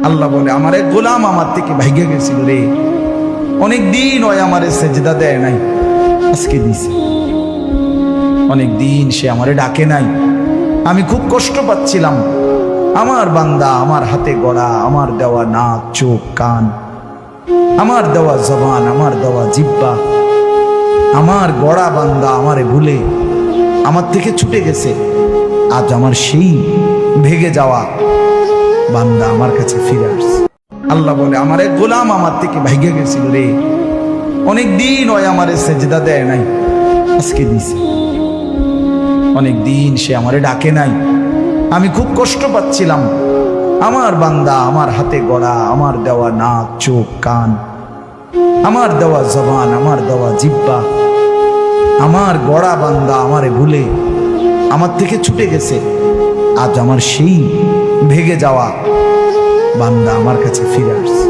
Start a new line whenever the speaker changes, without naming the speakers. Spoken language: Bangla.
আল্লাহ বলে আমার এক গোলাম আমার থেকে ভাইগে গেছিল রে, অনেকদিন ওই আমারে সেজদা দেয় নাই, আজকে দিছে। অনেকদিন সে আমারে ডাকে নাই, আমি খুব কষ্ট পাচ্ছিলাম। আমার বান্দা আমার হাতে গড়া, আমার দেওয়া নাক চোখ কান, আমার দেওয়া জবান, আমার দেওয়া জিহ্বা, আমার গড়া বান্দা আমারে ভুলে আমার থেকে ছুটে গেছে। আজ আমার সেই ভেগে যাওয়া বান্দা আমার কাছে ফিরে আসছে। আল্লাহ বলে আমার এক গোলাম আমার থেকে ভাইগে গেছিল রে, অনেকদিন ওই আমারে সেজদা দেয় নাই, আজকে দিছে। অনেকদিন সে আমারে ডাকে নাই, আমি খুব কষ্ট পাচ্ছিলাম। আমার বান্দা আমার হাতে গড়া, আমার দেওয়া নাক চোখ কান, আমার দেওয়া জবান, আমার দেওয়া জিহ্বা, আমার গড়া বান্দা আমারে ভুলে আমার থেকে ছুটে গেছে। আজ আমার সেই ভেগে যাওয়া বান্দা আমার কাছে ফিরে আসছে।